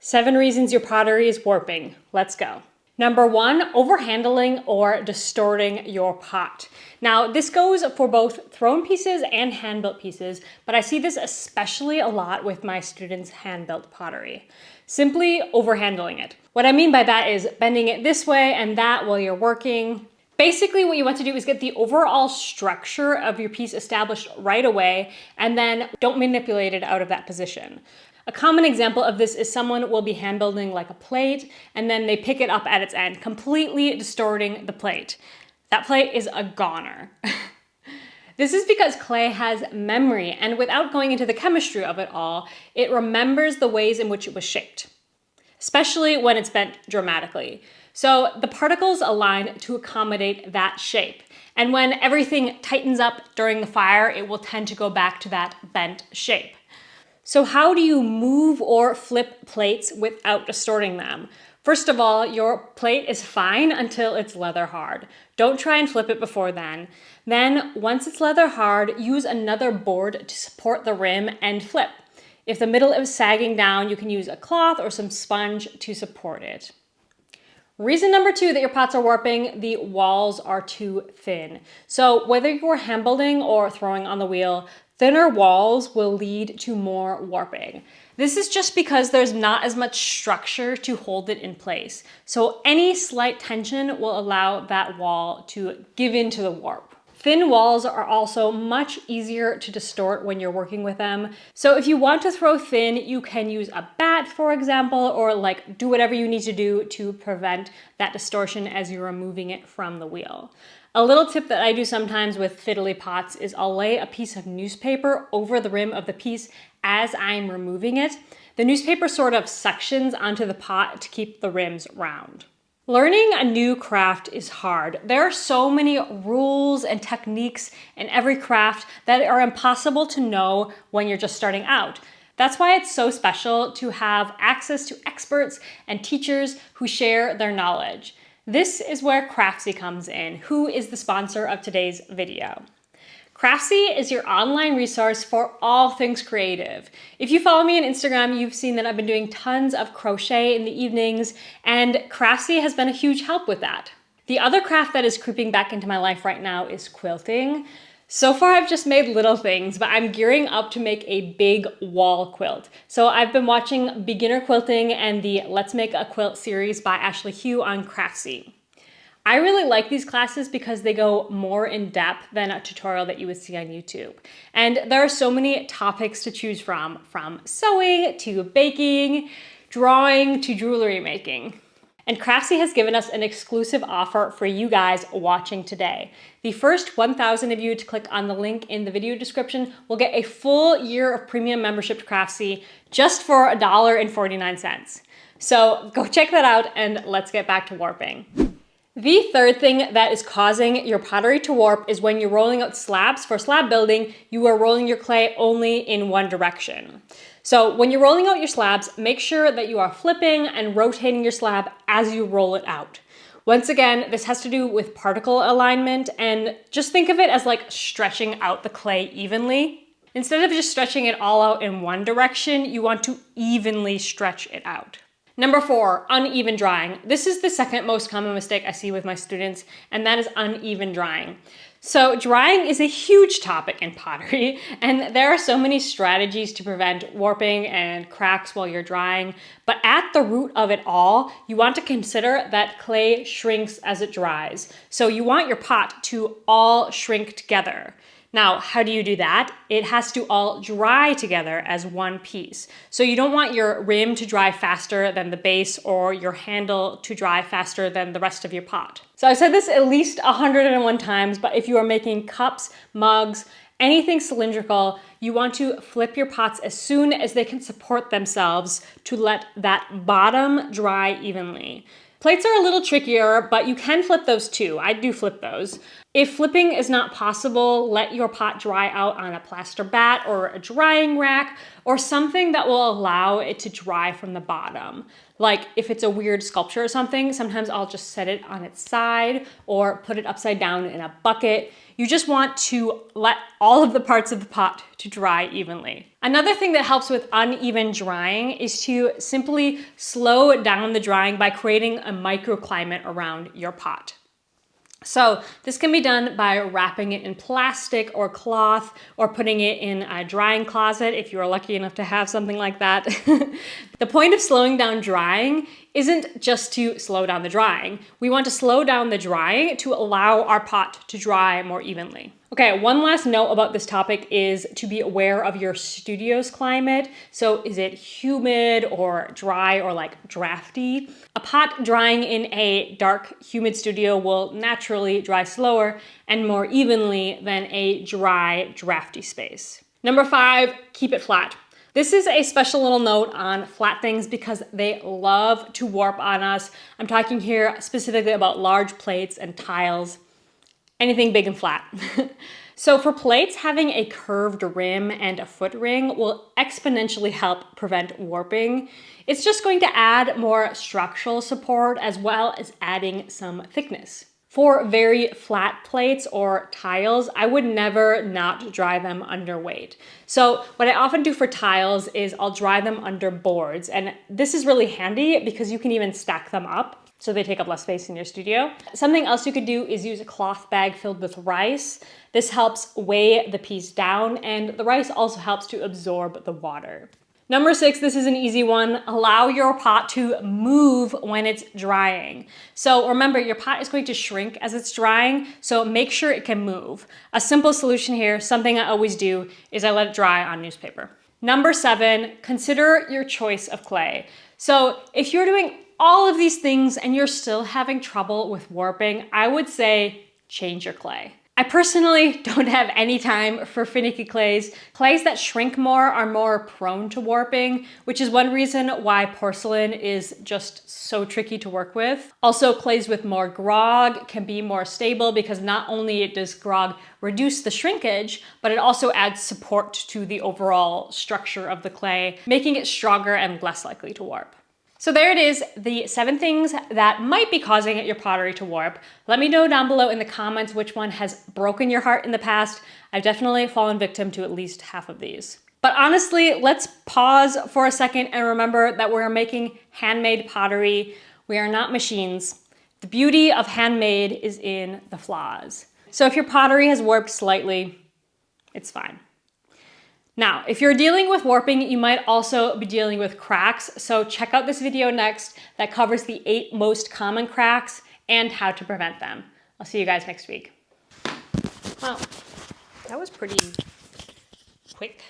7 reasons your pottery is warping. Let's go. Number 1, overhandling or distorting your pot. Now, this goes for both thrown pieces and hand-built pieces, but I see this especially a lot with my students' hand-built pottery. Simply overhandling it. What I mean by that is bending it this way and that while you're working. Basically, what you want to do is get the overall structure of your piece established right away, and then don't manipulate it out of that position. A common example of this is someone will be hand building like a plate, and then they pick it up at its end, completely distorting the plate. That plate is a goner. This is because clay has memory, and without going into the chemistry of it all, it remembers the ways in which it was shaped, especially when it's bent dramatically. So the particles align to accommodate that shape. And when everything tightens up during the fire, it will tend to go back to that bent shape. So how do you move or flip plates without distorting them? First of all, your plate is fine until it's leather hard. Don't try and flip it before then. Then, once it's leather hard, use another board to support the rim and flip. If the middle is sagging down, you can use a cloth or some sponge to support it. Reason number 2 that your pots are warping, the walls are too thin. So whether you're hand building or throwing on the wheel, thinner walls will lead to more warping. This is just because there's not as much structure to hold it in place. So any slight tension will allow that wall to give in to the warp. Thin walls are also much easier to distort when you're working with them. So if you want to throw thin, you can use a bat, for example, or do whatever you need to do to prevent that distortion as you're removing it from the wheel. A little tip that I do sometimes with fiddly pots is I'll lay a piece of newspaper over the rim of the piece as I'm removing it. The newspaper sort of suctions onto the pot to keep the rims round. Learning a new craft is hard. There are so many rules and techniques in every craft that are impossible to know when you're just starting out. That's why it's so special to have access to experts and teachers who share their knowledge. This is where Craftsy comes in, who is the sponsor of today's video. Craftsy is your online resource for all things creative. If you follow me on Instagram, you've seen that I've been doing tons of crochet in the evenings, and Craftsy has been a huge help with that. The other craft that is creeping back into my life right now is quilting. So far, I've just made little things, but I'm gearing up to make a big wall quilt. So I've been watching Beginner Quilting and the Let's Make a Quilt series by Ashley Hugh on Craftsy. I really like these classes because they go more in depth than a tutorial that you would see on YouTube. And there are so many topics to choose from sewing to baking, drawing to jewelry making. And Craftsy has given us an exclusive offer for you guys watching today. The first 1,000 of you to click on the link in the video description will get a full year of premium membership to Craftsy just for $1.49. So go check that out and let's get back to warping. The third thing that is causing your pottery to warp is when you're rolling out slabs. For slab building, you are rolling your clay only in one direction. So when you're rolling out your slabs, make sure that you are flipping and rotating your slab as you roll it out. Once again, this has to do with particle alignment, and just think of it as like stretching out the clay evenly. Instead of just stretching it all out in one direction, you want to evenly stretch it out. Number 4, uneven drying. This is the second most common mistake I see with my students, and that is uneven drying. So drying is a huge topic in pottery, and there are so many strategies to prevent warping and cracks while you're drying. But at the root of it all, you want to consider that clay shrinks as it dries. So you want your pot to all shrink together. Now, how do you do that? It has to all dry together as one piece. So you don't want your rim to dry faster than the base or your handle to dry faster than the rest of your pot. So I've said this at least 101 times, but if you are making cups, mugs, anything cylindrical, you want to flip your pots as soon as they can support themselves to let that bottom dry evenly. Plates are a little trickier, but you can flip those too. I do flip those. If flipping is not possible, let your pot dry out on a plaster bat or a drying rack or something that will allow it to dry from the bottom. Like if it's a weird sculpture or something, sometimes I'll just set it on its side or put it upside down in a bucket. You just want to let all of the parts of the pot to dry evenly. Another thing that helps with uneven drying is to simply slow down the drying by creating a microclimate around your pot. So this can be done by wrapping it in plastic or cloth or putting it in a drying closet if you're lucky enough to have something like that. The point of slowing down drying isn't just to slow down the drying. We want to slow down the drying to allow our pot to dry more evenly. Okay, one last note about this topic is to be aware of your studio's climate. So is it humid or dry or like drafty? A pot drying in a dark, humid studio will naturally dry slower and more evenly than a dry, drafty space. Number 5, keep it flat. This is a special little note on flat things because they love to warp on us. I'm talking here specifically about large plates and tiles. Anything big and flat. So for plates, having a curved rim and a foot ring will exponentially help prevent warping. It's just going to add more structural support as well as adding some thickness. For very flat plates or tiles, I would never not dry them under weight. So what I often do for tiles is I'll dry them under boards, and this is really handy because you can even stack them up so they take up less space in your studio. Something else you could do is use a cloth bag filled with rice. This helps weigh the piece down, and the rice also helps to absorb the water. Number 6, this is an easy one. Allow your pot to move when it's drying. So remember, your pot is going to shrink as it's drying, so make sure it can move. A simple solution here, something I always do, is I let it dry on newspaper. Number 7, consider your choice of clay. So if you're doing all of these things and you're still having trouble with warping, I would say change your clay. I personally don't have any time for finicky clays. Clays that shrink more are more prone to warping, which is one reason why porcelain is just so tricky to work with. Also, clays with more grog can be more stable because not only does grog reduce the shrinkage, but it also adds support to the overall structure of the clay, making it stronger and less likely to warp. So there it is, the 7 things that might be causing your pottery to warp. Let me know down below in the comments which one has broken your heart in the past. I've definitely fallen victim to at least half of these. But honestly, let's pause for a second and remember that we're making handmade pottery. We are not machines. The beauty of handmade is in the flaws. So if your pottery has warped slightly, it's fine. Now, if you're dealing with warping, you might also be dealing with cracks. So check out this video next that covers the 8 most common cracks and how to prevent them. I'll see you guys next week. Well, that was pretty quick.